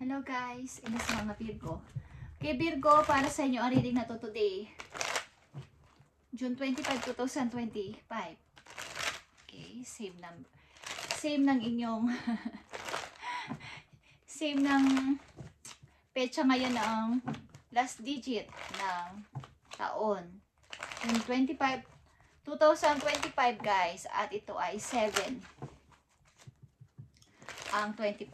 Hello guys, inis mga Virgo. Okay Virgo, para sa inyo ang reading na to today. June 25, 2025. Okay, same ng inyong same ng petsa ngayon ang last digit ng taon. June 25, 2025 guys, at ito ay 7 ang 25.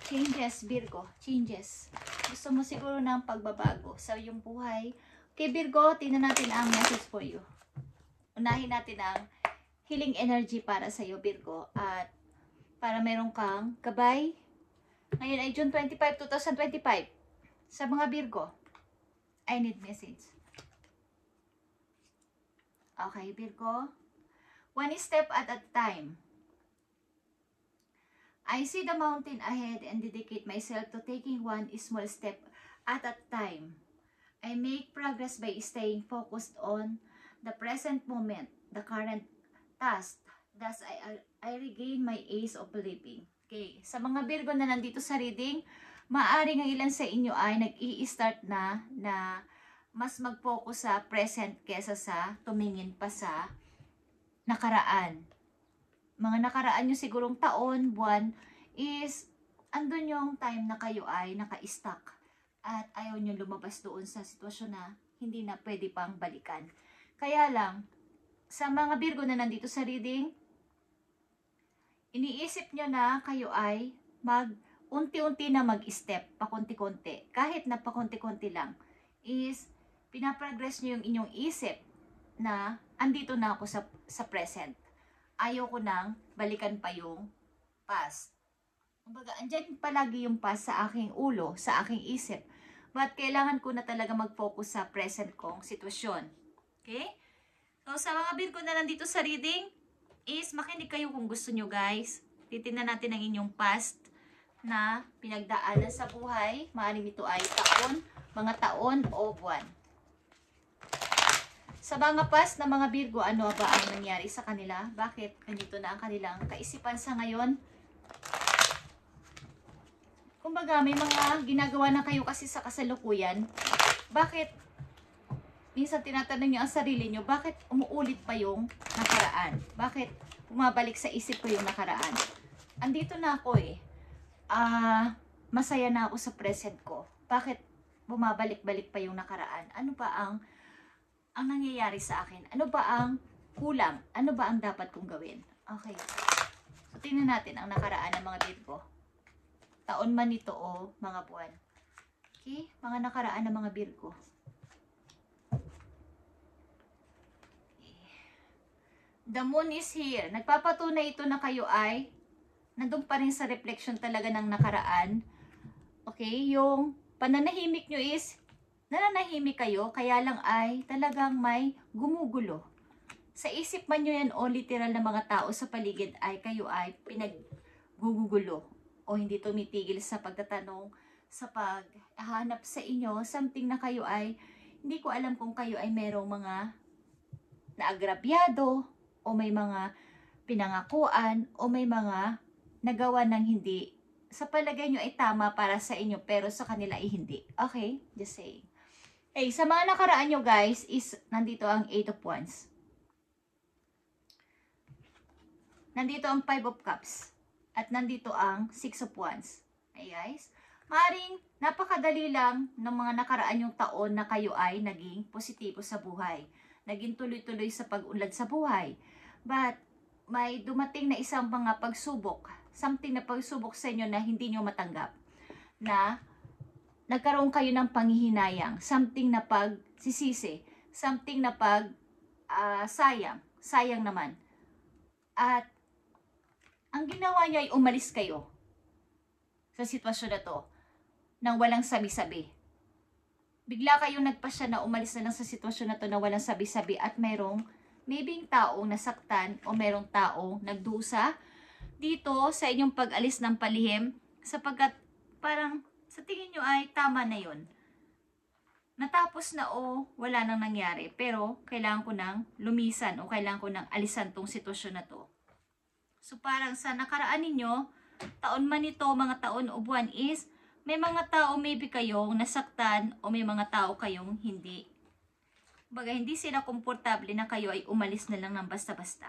Changes, Virgo. Changes. Gusto mo siguro ng pagbabago sa iyong buhay. Okay, Virgo, tingnan natin ang message for you. Unahin natin ang healing energy para sa iyo, Virgo. At para meron kang gabay. Ngayon ay June 25, 2025. Sa mga Virgo, I need message. Okay, Virgo. One step at a time. I see the mountain ahead and dedicate myself to taking one small step at a time. I make progress by staying focused on the present moment, the current task. Thus, I regain my ace of living. Okay, sa mga Virgo na nandito sa reading, maaaring ang ilan sa inyo ay nag-i-start na mas mag-focus sa present kesa sa tumingin pa sa nakaraan. Mga nakaraan nyo sigurong taon, buwan, is andun yung time na kayo ay naka-stuck at ayaw nyo lumabas doon sa sitwasyon na hindi na pwede pang balikan. Kaya lang, sa mga Virgo na nandito sa reading, iniisip nyo na kayo ay unti-unti na mag-step, pakunti-kunti. Kahit na pakunti-kunti lang, is pinaprogress nyo yung inyong isip na andito na ako sa present. Ayaw ko nang balikan pa yung past. Kumbaga, andyan palagi yung past sa aking ulo, sa aking isip. But kailangan ko na talaga mag-focus sa present kong sitwasyon. Okay? So, sa mga Virgo na nandito sa reading, is makinig kayo kung gusto nyo guys. Titingnan natin ang inyong past na pinagdaanan sa buhay. Maaaring ito ay taon, mga taon o buwan. Sa mga past na mga Virgo, ano ba ang nangyari sa kanila? Bakit ganito na ang kanilang kaisipan sa ngayon? Kumbaga, may mga ginagawa na kayo kasi sa kasalukuyan. Bakit? Minsan tinatanong nyo ang sarili nyo, bakit umuulit pa yung nakaraan? Bakit bumabalik sa isip ko yung nakaraan? Andito na ako eh. Masaya na ako sa present ko. Bakit bumabalik-balik pa yung nakaraan? Ano ba ang nangyayari sa akin? Ano ba ang kulang? Ano ba ang dapat kong gawin? Okay. So, tingnan natin ang nakaraan ng mga Virgo. Taon man ito o mga buwan. Okay? Mga nakaraan ng mga Virgo. Okay. The moon is here. Nagpapatunay ito na kayo ay nandun pa rin sa reflection talaga ng nakaraan. Okay? Yung pananahimik nyo is nananahimik kayo, kaya lang ay talagang may gumugulo. Sa isip man nyo yan o literal na mga tao sa paligid ay kayo ay pinaggugulo o hindi tumitigil sa pagtatanong, sa paghahanap sa inyo, something na kayo ay, hindi ko alam kung kayo ay merong mga naagrabyado o may mga pinangakuan o may mga nagawa ng hindi sa palagay nyo ay tama para sa inyo pero sa kanila ay hindi. Okay? Just saying. Okay, sa mga nakaraan nyo guys, is nandito ang 8 of Wands. Nandito ang 5 of Cups. At nandito ang 6 of Wands. Okay guys? Maring napakadali lang ng mga nakaraan yung taon na kayo ay naging positibo sa buhay. Naging tuloy-tuloy sa pag-unlad sa buhay. But may dumating na isang mga pagsubok. Something na pagsubok sa inyo na hindi nyo matanggap. Na nagkaroon kayo ng panghihinayang, something na pagsisisi, something na sayang naman. At ang ginawa niyo ay umalis kayo sa sitwasyon na to, nang walang sabi-sabi. Bigla kayong nagpasya na umalis na lang sa sitwasyon na to na walang sabi-sabi at mayroong maybe taong nasaktan o mayroong taong nagdusa dito sa inyong pag-alis ng palihim sapagkat parang sa tingin nyo ay tama na yun. Natapos na o wala nang nangyari. Pero kailangan ko nang lumisan o kailangan ko nang alisan tong sitwasyon na to. So parang sa nakaraan ninyo, taon man ito, mga taon o buwan is, may mga tao maybe kayong nasaktan o may mga tao kayong hindi. Baga, hindi sila komportable na kayo ay umalis na lang ng basta-basta.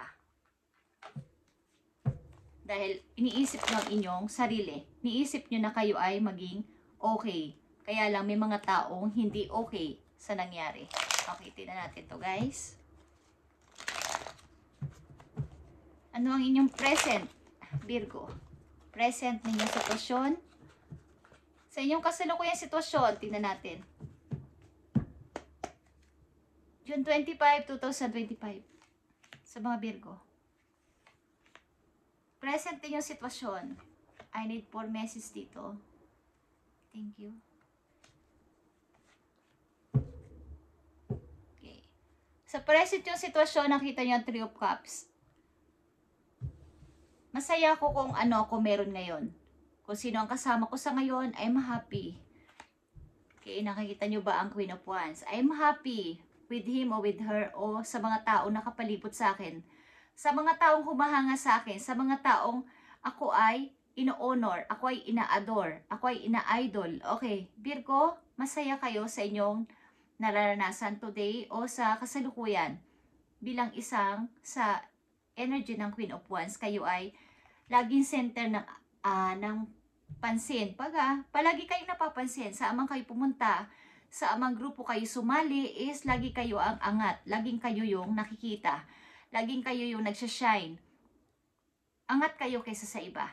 Dahil iniisip ng inyong sarili. Iniisip nyo na kayo ay maging okay. Kaya lang may mga taong hindi okay sa nangyari. Okay, tingnan natin to guys. Ano ang inyong present, Virgo? Present ninyong sitwasyon. Sa inyong kasalukuyang sitwasyon, tingnan natin. June 25, 2025. Sa mga Virgo. Present ninyong sitwasyon. I need 4 messages dito. Thank you. Okay. Sa present yung sitwasyon, nakita nyo ang 3 of Cups. Masaya ako kung ano ako meron ngayon. Kung sino ang kasama ko sa ngayon, I'm happy. Okay, nakikita nyo ba ang Queen of Wands? I'm happy with him or with her o sa mga taong nakapalibot sa akin. Sa mga taong humahanga sa akin, sa mga taong ako ay ino-honor, ako ay ina-adore, ako ay ina-idol. Okay, Virgo, masaya kayo sa inyong nararanasan today o sa kasalukuyan. Bilang isang sa energy ng Queen of Wands, kayo ay laging center ng pansin. Palagi kayong napapansin, sa amang kayo pumunta, sa amang grupo kayo sumali, is lagi kayo ang angat. Laging kayo yung nakikita. Laging kayo yung nagsashine. Angat kayo kaysa sa iba.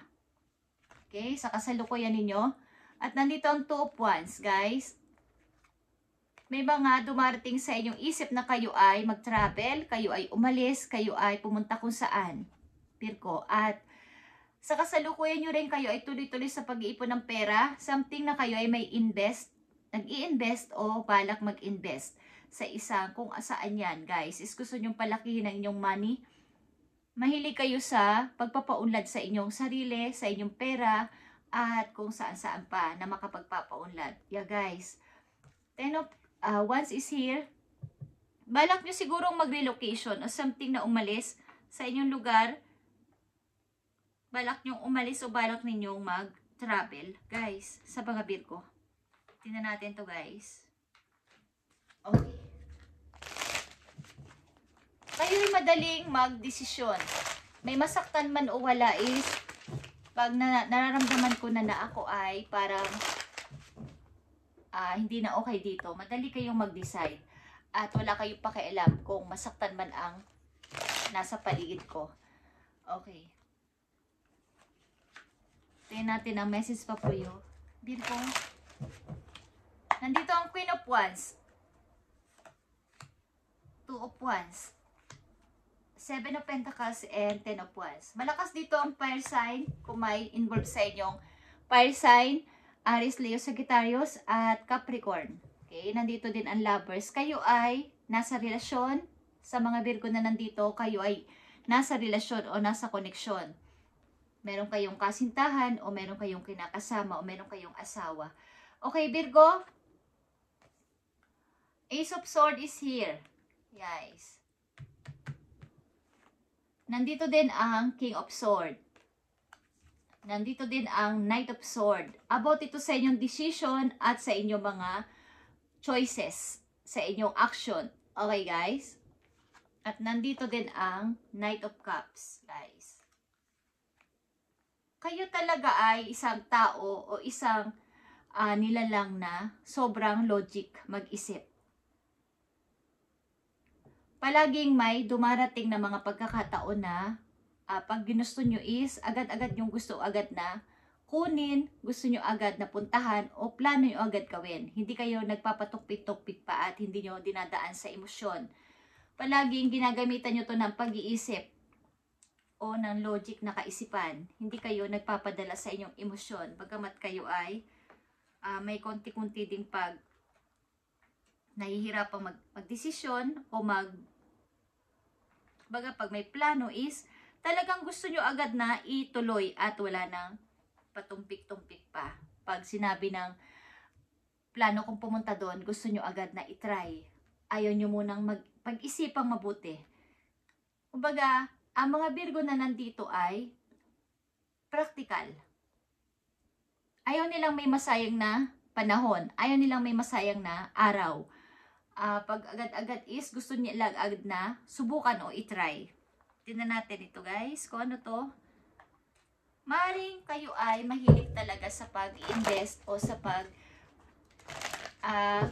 Okay? Sa kasalukuyan ninyo. At nandito ang 2 of Wands, guys. May mga dumarating sa inyong isip na kayo ay mag-travel, kayo ay umalis, kayo ay pumunta kung saan. Virgo. At sa kasalukuyan nyo rin, kayo ay tuloy-tuloy sa pag-iipon ng pera. Something na kayo ay may invest, nag-i-invest o balak mag-invest sa isang kung saan yan, guys. Is gusto nyong palakihin ang inyong money. Mahilig kayo sa pagpapaunlad sa inyong sarili, sa inyong pera, at kung saan-saan pa na makapagpapaunlad. Yeah, guys. 10 of Wands is here. Balak nyo sigurong mag-relocation o something na umalis sa inyong lugar. Balak nyo umalis o balak ninyong mag-travel, guys, sa mga Virgo. Tingnan natin to, guys. Okay. Kayo ay madaling mag-desisyon. May masaktan man o wala is, pag nararamdaman ko na ako ay parang hindi na okay dito, madali kayong mag-decide. At wala kayong pakialam kung masaktan man ang nasa paligid ko. Okay. Tingnan natin ang message pa po yun. Virgo. Nandito ang Queen of Wands. 2 of Wands. 7 of Pentacles and 10 of Wands. Malakas dito ang fire sign kung may involved sa inyong fire sign, Aries, Leo, Sagittarius at Capricorn. Okay, nandito din ang lovers. Kayo ay nasa relasyon. Sa mga Virgo na nandito, kayo ay nasa relasyon o nasa koneksyon. Meron kayong kasintahan o meron kayong kinakasama o meron kayong asawa. Okay, Virgo. Ace of Swords is here. Guys. Nandito din ang King of Swords. Nandito din ang Knight of Swords. About ito sa inyong decision at sa inyong mga choices. Sa inyong action. Okay, guys? At nandito din ang Knight of Cups, guys. Kayo talaga ay isang tao o isang nilalang na sobrang logic mag-isip. Palaging may dumarating na mga pagkakataon na pag ginusto nyo is agad-agad yung gusto agad na kunin, gusto nyo agad na puntahan o plano nyo agad gawin. Hindi kayo nagpapatukpik-tukpik pa at hindi nyo dinadaan sa emosyon. Palaging ginagamitan nyo to ng pag-iisip o ng logic na kaisipan. Hindi kayo nagpapadala sa inyong emosyon. Bagamat kayo ay may konti-kunti ding pag nahihirapang magdesisyon o pag may plano is talagang gusto nyo agad na ituloy at wala nang patumpik-tumpik pa. Pag sinabi ng plano kong pumunta doon, gusto nyo agad na itry. Ayaw nyo munang pag-isipang mabuti. Kumbaga, ang mga Virgo na nandito ay practical. Ayaw nilang may masayang na panahon. Ayaw nilang may masayang na araw. Pag agad-agad is gusto nila agad na subukan o itry. Tingnan natin ito guys, kung ano to. Maring kayo ay mahilig talaga sa pag-invest o sa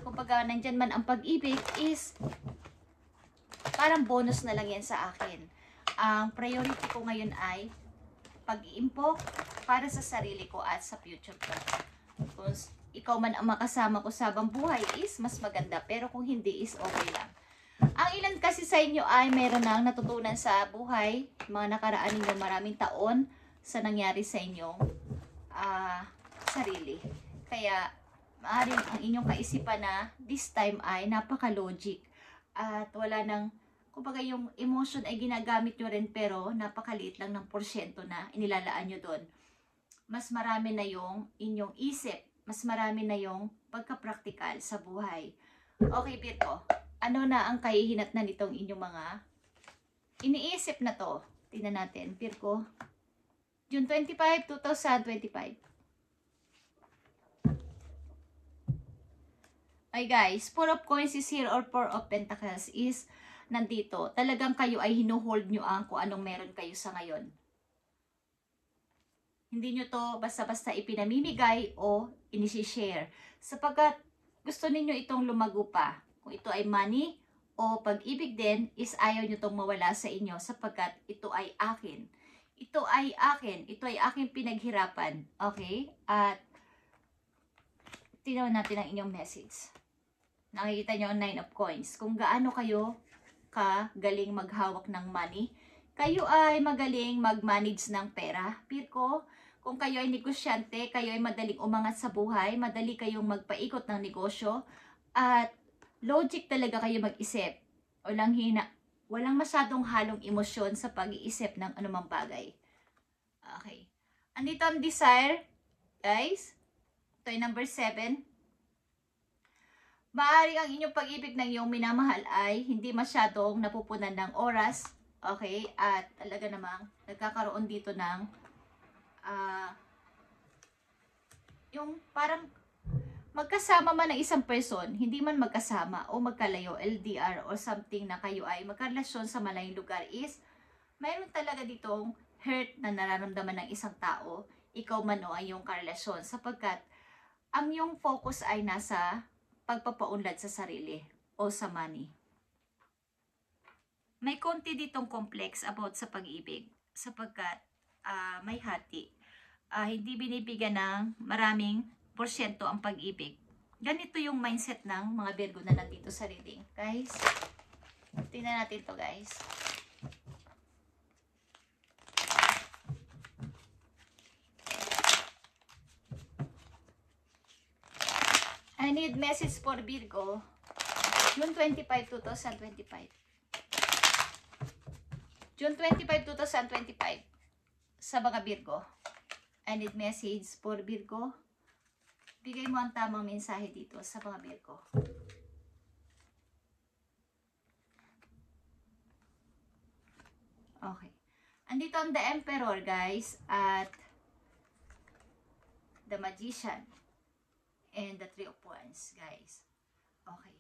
kumbaga nandyan man ang pag-ibig is parang bonus na lang yan sa akin. Ang priority ko ngayon ay pag-iimpok para sa sarili ko at sa future ko. Kung ikaw man ang makasama ko sa habang buhay is mas maganda, pero kung hindi is okay lang. Ang ilan kasi sa inyo ay meron nang natutunan sa buhay, mga nakaraan ninyo maraming taon sa nangyari sa inyong sarili. Kaya maaaring ang inyong kaisipan na this time ay napaka-logic at wala nang, kumbaga yung emotion ay ginagamit nyo rin pero napakaliit lang ng porsyento na inilalaan nyo doon. Mas marami na yung inyong isip, mas marami na yung pagka-practical sa buhay. Okay, Virgo, ano na ang kahihinatnan nitong inyong mga iniisip na to? Tingnan natin, Virgo. June 25, 2025. Ay guys, Four of Coins is here or Four of Pentacles is nandito. Talagang kayo ay hinuhold nyo ang kung anong meron kayo sa ngayon. Hindi nyo to basta-basta ipinamimigay o inisi-share. Sapagkat gusto ninyo itong lumago pa. Kung ito ay money o pag-ibig din, is ayaw nyo itong mawala sa inyo sapagkat ito ay akin. Ito ay akin. Ito ay aking pinaghirapan. Okay? At tingnan natin ang inyong message. Nakikita nyo ang 9 of Coins. Kung gaano kayo kagaling maghawak ng money, kayo ay magaling mag-manage ng pera. Virgo, kung kayo ay negosyante, kayo ay madaling umangat sa buhay, madali kayong magpaikot ng negosyo, at logic talaga kayo mag-isip. Walang masyadong halong emosyon sa pag-iisip ng anumang bagay. Okay. Andito ang desire, guys. Ito ay number 7. Maaari ang inyong pag-ibig ng iyong minamahal ay hindi masyadong napupunan ng oras. Okay? At talaga namang nagkakaroon dito ng yung parang magkasama man ng isang person, hindi man magkasama o magkalayo, LDR or something na kayo ay magkarelasyon sa malayong lugar is mayroon talaga ditong hurt na nararamdaman ng isang tao, ikaw man o ay yung karelasyon, sapagkat ang yung focus ay nasa pagpapaunlad sa sarili o sa money. May konti ditong complex about sa pag-ibig sapagkat may hati. Hindi binibigyan ng maraming porsyento ang pag-ibig. Ganito yung mindset ng mga Virgo na nandito sa reading. Guys, tingnan natin to guys. I need message for Virgo. June 25, 2025. June 25, 2025. Sa mga Virgo. I need message for Virgo. Bigay mo ang tamang mensahe dito sa mga Virgo. Okay. Andito ang The Emperor, guys, at The Magician and the Three of Wands, guys. Okay.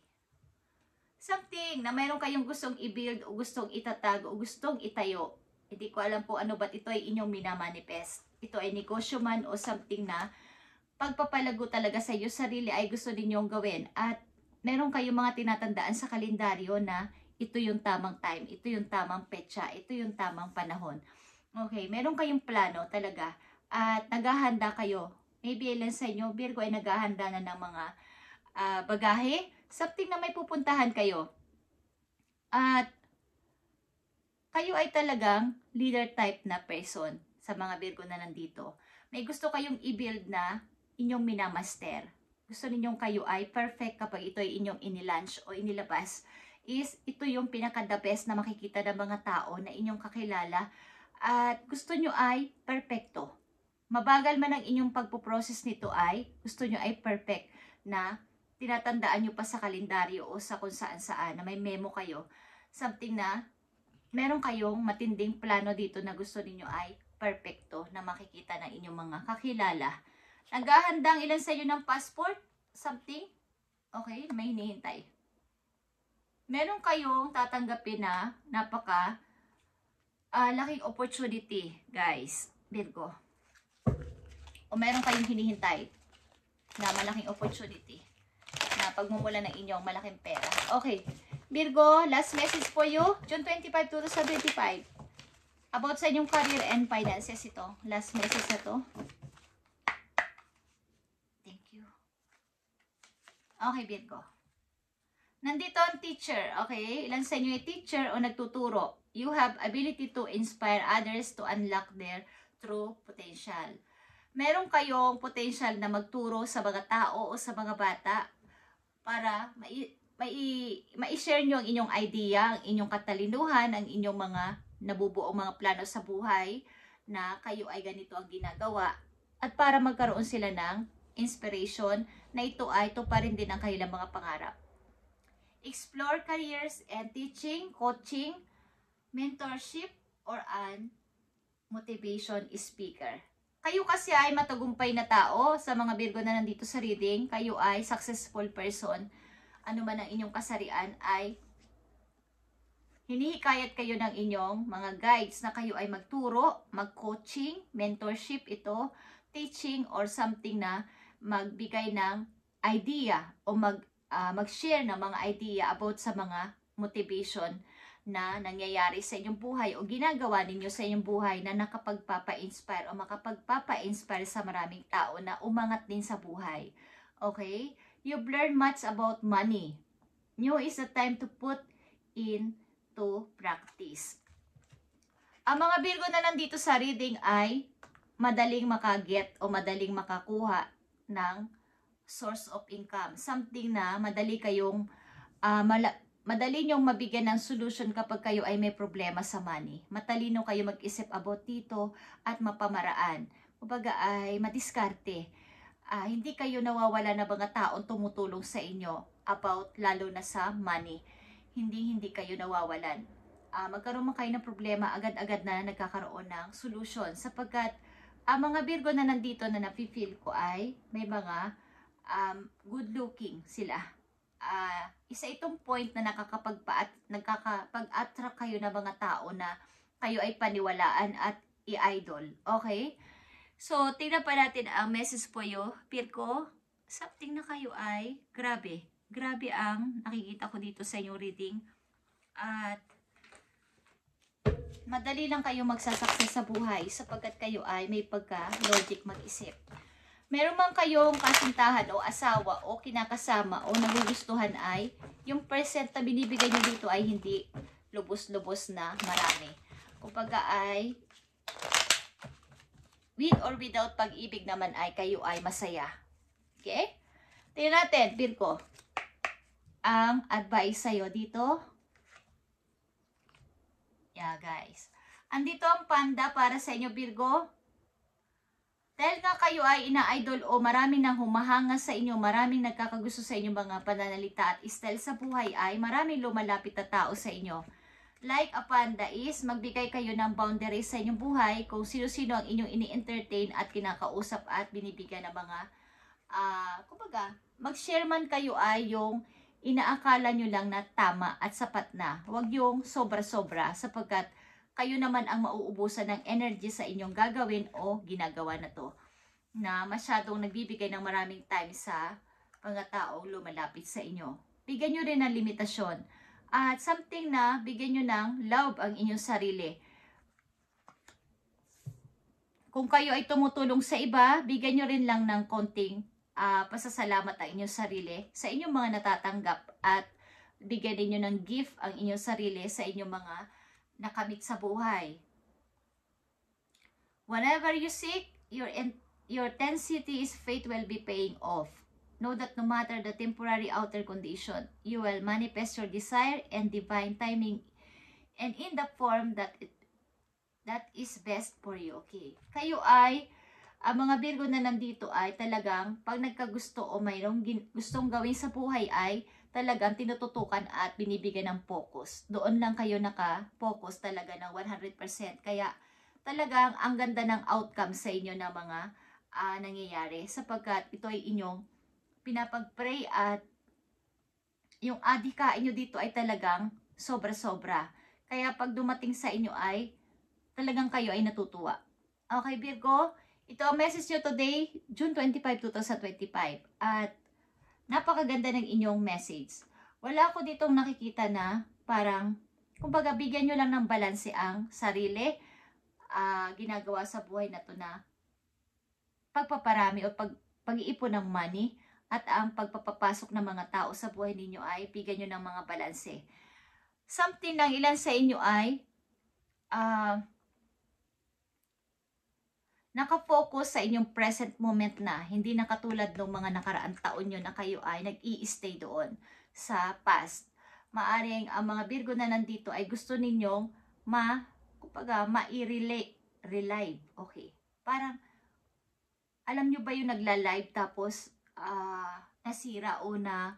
Something na mayroon kayong gustong i-build o gustong itatag o gustong itayo. Hindi ko alam po ano, ba't ito ay inyong minamanifest. Ito ay negosyo man o something na pagpapalago talaga sa iyo sarili ay gusto ninyong gawin. At meron kayong mga tinatandaan sa kalendaryo na ito yung tamang time, ito yung tamang petsa, ito yung tamang panahon. Okay, meron kayong plano talaga at naghahanda kayo. Maybe ilan sa inyo, Virgo, ay naghahanda na ng mga bagahe, something na may pupuntahan kayo. At kayo ay talagang leader type na person sa mga Virgo na nandito. May gusto kayong i-build na inyong minamaster. Gusto ninyong kayo ay perfect kapag ito ay inyong inilaunch o inilabas. Is ito yung pinaka-the best na makikita ng mga tao na inyong kakilala. At gusto nyo ay perfecto. Mabagal man ang inyong pagpuprocess nito ay gusto nyo ay perfect na tinatandaan nyo pa sa kalendaryo o sa kung saan-saan na may memo kayo. Something na meron kayong matinding plano dito na gusto niyo ay perfecto na makikita ng inyong mga kakilala. Naghahandang ilan sa inyo ng passport? Something? Okay, may hinihintay. Meron kayong tatanggapin na napaka laking opportunity, guys, Virgo. O meron kayong hinihintay na malaking opportunity na pagmumula ng inyong malaking pera. Okay, Virgo, last message for you, June 25, 2025. About sa inyong career and finances ito. Last message na to. Thank you. Okay, Virgo. Nandito ang teacher, okay? Ilan sa inyo ay teacher o nagtuturo. You have ability to inspire others to unlock their true potential. Meron kayong potential na magturo sa mga tao o sa mga bata para mai-share nyo ang inyong idea, ang inyong katalinuhan, ang inyong mga nabubuong mga plano sa buhay na kayo ay ganito ang ginagawa at para magkaroon sila ng inspiration na ito ay tuparin din ang kanilang mga pangarap. Explore careers and teaching, coaching, mentorship, or an motivation speaker. Kayo kasi ay matagumpay na tao sa mga Virgo na nandito sa reading. Kayo ay successful person. Ano man ang inyong kasarian ay hinihikayat kayo ng inyong mga guides na kayo ay magturo, mag-coaching, mentorship ito, teaching, or something na magbigay ng idea o mag-share ng mga idea about sa mga motivation na nangyayari sa inyong buhay o ginagawa ninyo sa inyong buhay na nakapagpapa-inspire o makapagpapa-inspire sa maraming tao na umangat din sa buhay. Okay? You've learned much about money. Now is the time to put into practice. Ang mga Virgo na nandito sa reading ay madaling makaget o madaling makakuha ng source of income. Something na madali kayong madali nyong mabigyan ng solution kapag kayo ay may problema sa money. Matalino kayo mag-isip about dito at mapamaraan. Kumbaga ay madiskarte. Hindi kayo nawawala na mga taong tumutulong sa inyo about lalo na sa money. Hindi kayo nawawalan. Magkaroon man kayo ng problema, agad-agad na nagkakaroon ng solution sapagkat ang mga Virgo na nandito na nafe-feel ko ay may mga good looking sila. Isa itong point na nakakapag-attract kayo ng mga tao na kayo ay paniwalaan at i-idol. Okay? So, tingnan pa natin ang message po yo, Virgo. Something na kayo ay grabe. Grabe ang nakikita ko dito sa inyong reading. At madali lang kayo magsasucess sa buhay sapagkat kayo ay may pagka-logic mag-isip. Meron man kayong kasintahan o asawa o kinakasama o nagugustuhan ay yung percent na binibigay nyo dito ay hindi lubos-lubos na marami. Kumbaga ay with or without pag-ibig naman ay kayo ay masaya. Okay? Tingnan natin, Virgo. Ang advice sa'yo dito. Yeah, guys. Andito ang panda para sa inyo, Virgo. Dahil nga kayo ay ina-idol o maraming nang humahanga sa inyo, maraming nagkakagusto sa inyong mga pananalita at style sa buhay ay maraming lumalapit na tao sa inyo. Like a panda is magbigay kayo ng boundaries sa inyong buhay kung sino-sino ang inyong ini-entertain at kinakausap at binibigyan ng mga kumbaga, mag-share man kayo ay yung inaakala nyo lang na tama at sapat na. Huwag yung sobra-sobra sapagkat kayo naman ang mauubusan ng energy sa inyong gagawin o ginagawa na to. Na masyadong nagbibigay ng maraming time sa mga taong lumalapit sa inyo. Bigyan nyo rin ng limitasyon. At something na bigyan nyo ng love ang inyong sarili. Kung kayo ay tumutulong sa iba, bigyan nyo rin lang ng konting pasasalamat ang inyong sarili sa inyong mga natatanggap. At bigyan ninyo ng gift ang inyong sarili sa inyong mga nakamit sa buhay. Whenever you seek, your intensity is faith will be paying off. Know that no matter the temporary outer condition, you will manifest your desire and divine timing and in the form that is best for you. Okay. Kayo ay, ang mga Virgo na nandito ay talagang pag nagkagusto o mayroong gustong gawin sa buhay ay talagang tinututukan at binibigyan ng focus. Doon lang kayo naka-focus talaga ng 100%. Kaya talagang ang ganda ng outcome sa inyo na mga nangyayari sapagkat ito ay inyong pinapag-pray at yung adhikain nyo dito ay talagang sobra-sobra. Kaya pag dumating sa inyo ay talagang kayo ay natutuwa. Okay, Virgo? Ito ang message nyo today, June 25, 2025. At napakaganda ng inyong message. Wala ko ditong nakikita na parang, kumbaga, bigyan nyo lang ng balanse ang sarili, ginagawa sa buhay na to na pagpaparami o pag-iipon ng money at ang pagpapapasok ng mga tao sa buhay ninyo ay bigyan nyo ng mga balanse. Something ng ilan sa inyo ay nakafocus sa inyong present moment na, hindi na katulad ng mga nakaraang taon nyo na kayo ay nag-i-stay doon sa past. Maaring ang mga Virgo na nandito ay gusto ninyong ma-relive. Okay. Parang, alam nyo ba yung nagla-live tapos nasira o na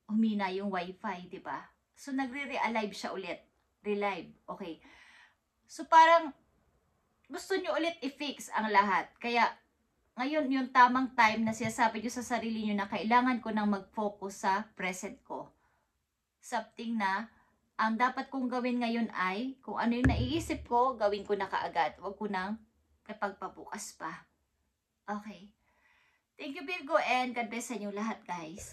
humina yung wifi, di ba? So, nagre-re-alive siya ulit. Relive. Okay. So, parang, gusto nyo ulit i-fix ang lahat. Kaya, ngayon yung tamang time na sinasabi nyo sa sarili nyo na kailangan ko nang mag-focus sa present ko. Something na, ang dapat kong gawin ngayon ay, kung ano yung naiisip ko, gawin ko na kaagad. Huwag ko nang kapagpabukas pa. Okay. Thank you, Virgo, and God bless sa inyo lahat, guys.